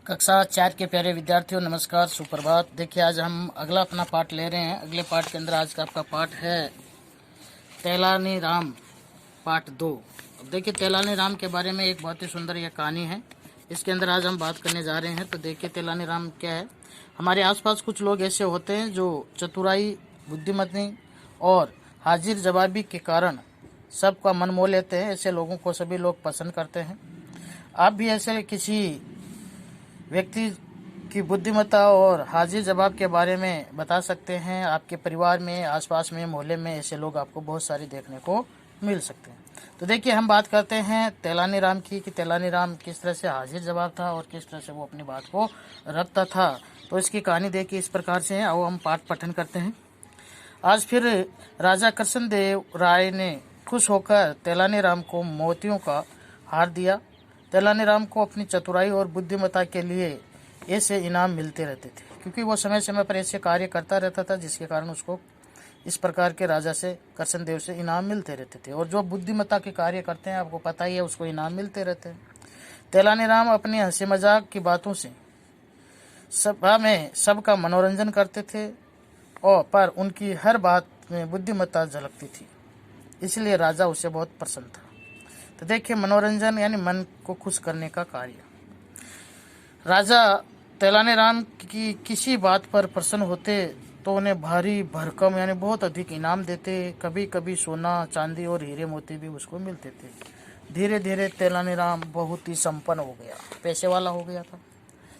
कक्षा 4 के प्यारे विद्यार्थियों, नमस्कार, सुप्रभात। देखिए, आज हम अगला अपना पाठ ले रहे हैं। अगले पाठ के अंदर आज का आपका पाठ है तेलानी राम पाठ 2। अब देखिए, तेलानी राम के बारे में एक बहुत ही सुंदर यह कहानी है। इसके अंदर आज हम बात करने जा रहे हैं। तो देखिए, तेलानी राम क्या है। हमारे आसपास कुछ लोग ऐसे होते हैं जो चतुराई, बुद्धिमती और हाजिर जवाबी के कारण सबका मन मोह लेते हैं। ऐसे लोगों को सभी लोग पसंद करते हैं। आप भी ऐसे किसी व्यक्ति की बुद्धिमत्ता और हाजिर जवाब के बारे में बता सकते हैं। आपके परिवार में, आसपास में, मोहल्ले में ऐसे लोग आपको बहुत सारे देखने को मिल सकते हैं। तो देखिए, हम बात करते हैं तेलानी राम की कि तेलानी राम किस तरह से हाजिर जवाब था और किस तरह से वो अपनी बात को रखता था। तो इसकी कहानी देखिए इस प्रकार से है। आओ हम पाठ पठन करते हैं। आज फिर राजा कृष्णदेव राय ने खुश होकर तेलानी राम को मोतियों का हार दिया। तेलानी राम को अपनी चतुराई और बुद्धिमत्ता के लिए ऐसे इनाम मिलते रहते थे, क्योंकि वो समय समय पर ऐसे कार्य करता रहता था जिसके कारण उसको इस प्रकार के राजा से, कृष्णदेव से इनाम मिलते रहते थे। और जो बुद्धिमत्ता के कार्य करते हैं, आपको पता ही है, उसको इनाम मिलते रहते हैं। तेलानी राम अपनी हंसी मजाक की बातों से सभा में सबका मनोरंजन करते थे, और पर उनकी हर बात में बुद्धिमत्ता झलकती थी, इसलिए राजा उससे बहुत प्रसन्न था। तो देखिए, मनोरंजन यानी मन को खुश करने का कार्य। राजा तेलानी राम की किसी बात पर प्रसन्न होते तो उन्हें भारी भरकम यानी बहुत अधिक इनाम देते। कभी कभी सोना, चांदी और हीरे मोती भी उसको मिलते थे। धीरे धीरे तेलानी राम बहुत ही संपन्न हो गया, पैसे वाला हो गया था।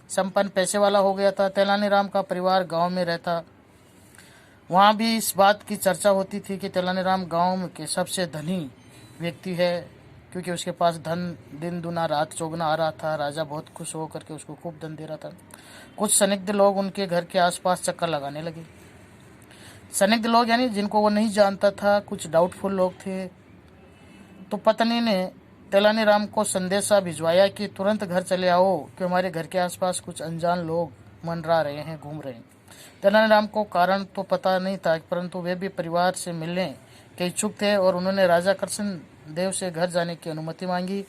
संपन्न पैसे वाला हो गया था। तेलानी राम का परिवार गांव में रहता। वहाँ भी इस बात की चर्चा होती थी कि तेलानी राम गाँव के सबसे धनी व्यक्ति है, क्योंकि उसके पास धन दिन दुना रात चौगुना आ रहा था। राजा बहुत खुश होकर के उसको खूब धन दे रहा था। कुछ संदिग्ध लोग उनके घर के आसपास चक्कर लगाने लगे। संदिग्ध लोग यानी जिनको वो नहीं जानता था, कुछ डाउटफुल लोग थे। तो पत्नी ने तेलानी राम को संदेशा भिजवाया कि तुरंत घर चले आओ, कि हमारे घर के आसपास कुछ अनजान लोग मंडरा रहे हैं, घूम रहे हैं। तेलानी राम को कारण तो पता नहीं था, परंतु वे भी परिवार से मिलने के इच्छुक थे और उन्होंने राजा कृष्ण देव से घर जाने की अनुमति मांगी।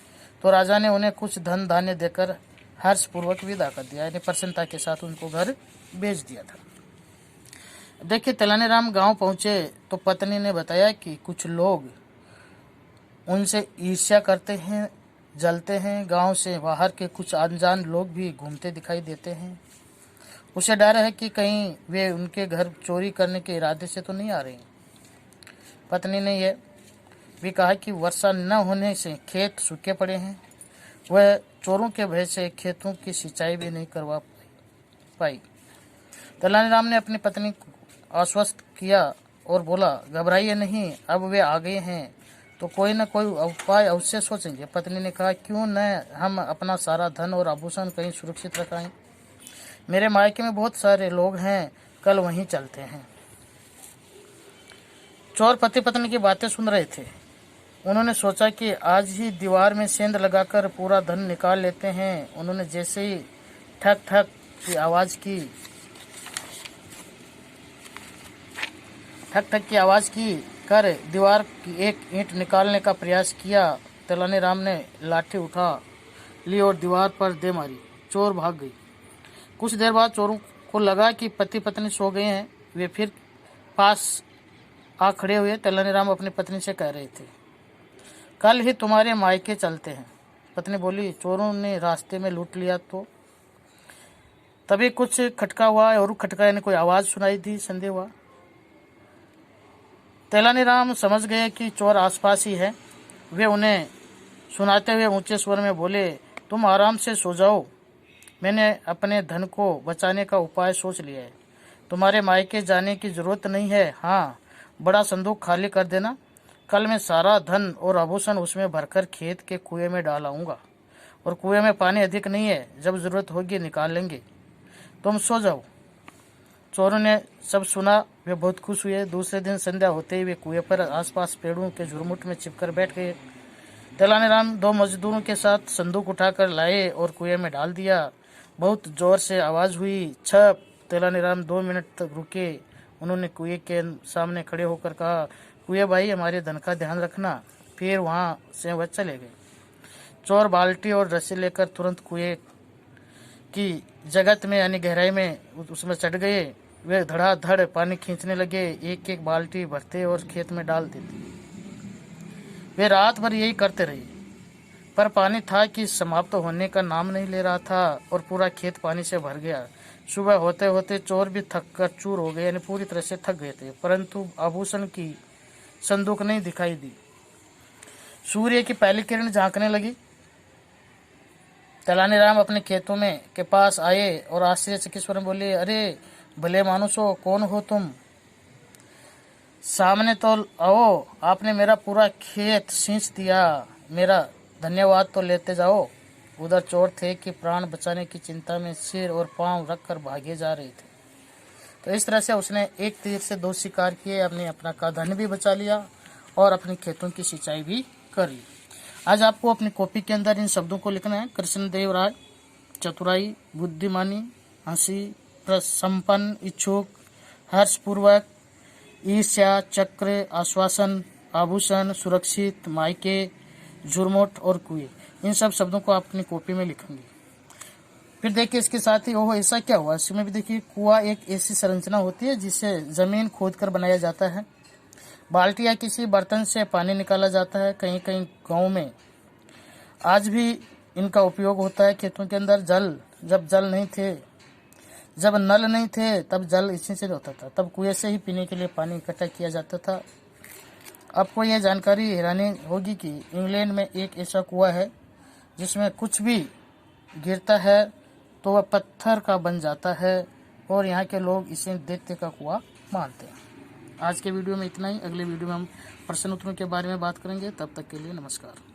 तो राजा ने उन्हें कुछ धन धान्य देकर हर्षपूर्वक विदा कर दिया, यानी प्रसन्नता के साथ उनको घर भेज दिया था। देखिए, तेलानी राम गांव पहुंचे तो पत्नी ने बताया कि कुछ लोग उनसे ईर्ष्या करते हैं, जलते हैं। गांव से बाहर के कुछ अनजान लोग भी घूमते दिखाई देते हैं। उसे डर है कि कहीं वे उनके घर चोरी करने के इरादे से तो नहीं आ रहे। पत्नी ने यह भी कहा कि वर्षा न होने से खेत सूखे पड़े हैं। वह चोरों के भय से खेतों की सिंचाई भी नहीं करवा पाई। तेलानी राम ने अपनी पत्नी को आश्वस्त किया और बोला, घबराइए नहीं, अब वे आ गए हैं तो कोई न कोई उपाय अवश्य सोचेंगे। पत्नी ने कहा, क्यों न हम अपना सारा धन और आभूषण कहीं सुरक्षित रखाएं। मेरे मायके में बहुत सारे लोग हैं, कल वहीं चलते हैं। चोर पति पत्नी की बातें सुन रहे थे। उन्होंने सोचा कि आज ही दीवार में सेंध लगाकर पूरा धन निकाल लेते हैं। उन्होंने जैसे ही ठक ठक की आवाज़ की, ठक ठक की आवाज़ की कर दीवार की एक ईंट निकालने का प्रयास किया। तेलानी राम ने लाठी उठा ली और दीवार पर दे मारी। चोर भाग गई। कुछ देर बाद चोरों को लगा कि पति पत्नी सो गए हैं। वे फिर पास आ खड़े हुए। तेलानी राम अपनी पत्नी से कह रहे थे, कल ही तुम्हारे मायके चलते हैं। पत्नी बोली, चोरों ने रास्ते में लूट लिया तो? तभी कुछ खटका हुआ और खटका यानी कोई आवाज़ सुनाई दी। संदेह हुआ। तेलानी राम समझ गए कि चोर आसपास ही है। वे उन्हें सुनाते हुए ऊंचे स्वर में बोले, तुम आराम से सो जाओ, मैंने अपने धन को बचाने का उपाय सोच लिया है। तुम्हारे मायके जाने की जरूरत नहीं है। हाँ, बड़ा संदूक खाली कर देना। कल मैं सारा धन और आभूषण उसमें भरकर खेत के कुएं में डाल आऊँगा, और कुएं में पानी अधिक नहीं है, जब जरूरत होगी निकाल लेंगे। तुम सो जाओ। चोरों ने सब सुना। वे बहुत खुश हुए। दूसरे दिन संध्या होते ही वे कुएं पर आसपास पेड़ों के झुरमुट में छिपकर बैठ गए। तेलानी राम 2 मजदूरों के साथ संदूक उठाकर लाए और कुएं में डाल दिया। बहुत जोर से आवाज़ हुई, छप। तेलानी राम 2 मिनट तक रुके। उन्होंने कुएं के सामने खड़े होकर कहा, कुएं भाई, हमारे धन का ध्यान रखना। फिर वहाँ से वह चले गए। चोर बाल्टी और रस्सी लेकर तुरंत कुएं की जगत में यानी गहराई में उसमें चढ़ गए। वे धड़ाधड़ पानी खींचने लगे, एक एक बाल्टी भरते और खेत में डाल देते। वे रात भर यही करते रहे, पर पानी था कि समाप्त होने का नाम नहीं ले रहा था और पूरा खेत पानी से भर गया। सुबह होते होते चोर भी थक कर चूर हो गए, यानी पूरी तरह से थक गए थे, परंतु आभूषण की संदूक नहीं दिखाई दी। सूर्य की पहली किरण झांकने लगी। तेलानीराम अपने खेतों में के पास आए और आश्चर्यचकित स्वर में बोले, अरे भले मानुसो, कौन हो तुम? सामने तो आओ, आपने मेरा पूरा खेत सींच दिया, मेरा धन्यवाद तो लेते जाओ। उधर चोर थे कि प्राण बचाने की चिंता में सिर और पांव रखकर भागे जा रहे थे। तो इस तरह से उसने एक तीर से दो शिकार किए, अपना धन भी बचा लिया और अपने खेतों की सिंचाई भी कर ली। आज आपको अपनी कॉपी के अंदर इन शब्दों को लिखना है। कृष्णदेव राय, चतुराई, बुद्धिमानी, हंसी, संपन्न, इच्छुक, हर्षपूर्वक, ईर्ष्या, चक्र, आश्वासन, आभूषण, सुरक्षित, मायके, झुरमुट और कुएं। इन सब शब्दों को आप अपनी कॉपी में लिखेंगे। फिर देखिए इसके साथ ही ओह ऐसा क्या हुआ, इसमें भी देखिए कुआं एक ऐसी संरचना होती है जिसे जमीन खोद कर बनाया जाता है। बाल्टी या किसी बर्तन से पानी निकाला जाता है। कहीं कहीं गाँव में आज भी इनका उपयोग होता है। खेतों के अंदर जब नल नहीं थे तब जल इसी से होता था, तब कुएं से ही पीने के लिए पानी इकट्ठा किया जाता था। आपको यह जानकारी हैरानी होगी कि इंग्लैंड में एक ऐसा कुआं है जिसमें कुछ भी गिरता है तो वह पत्थर का बन जाता है और यहाँ के लोग इसे दैत्य का कुआं मानते हैं। आज के वीडियो में इतना ही। अगले वीडियो में हम प्रश्न उत्तरों के बारे में बात करेंगे। तब तक के लिए नमस्कार।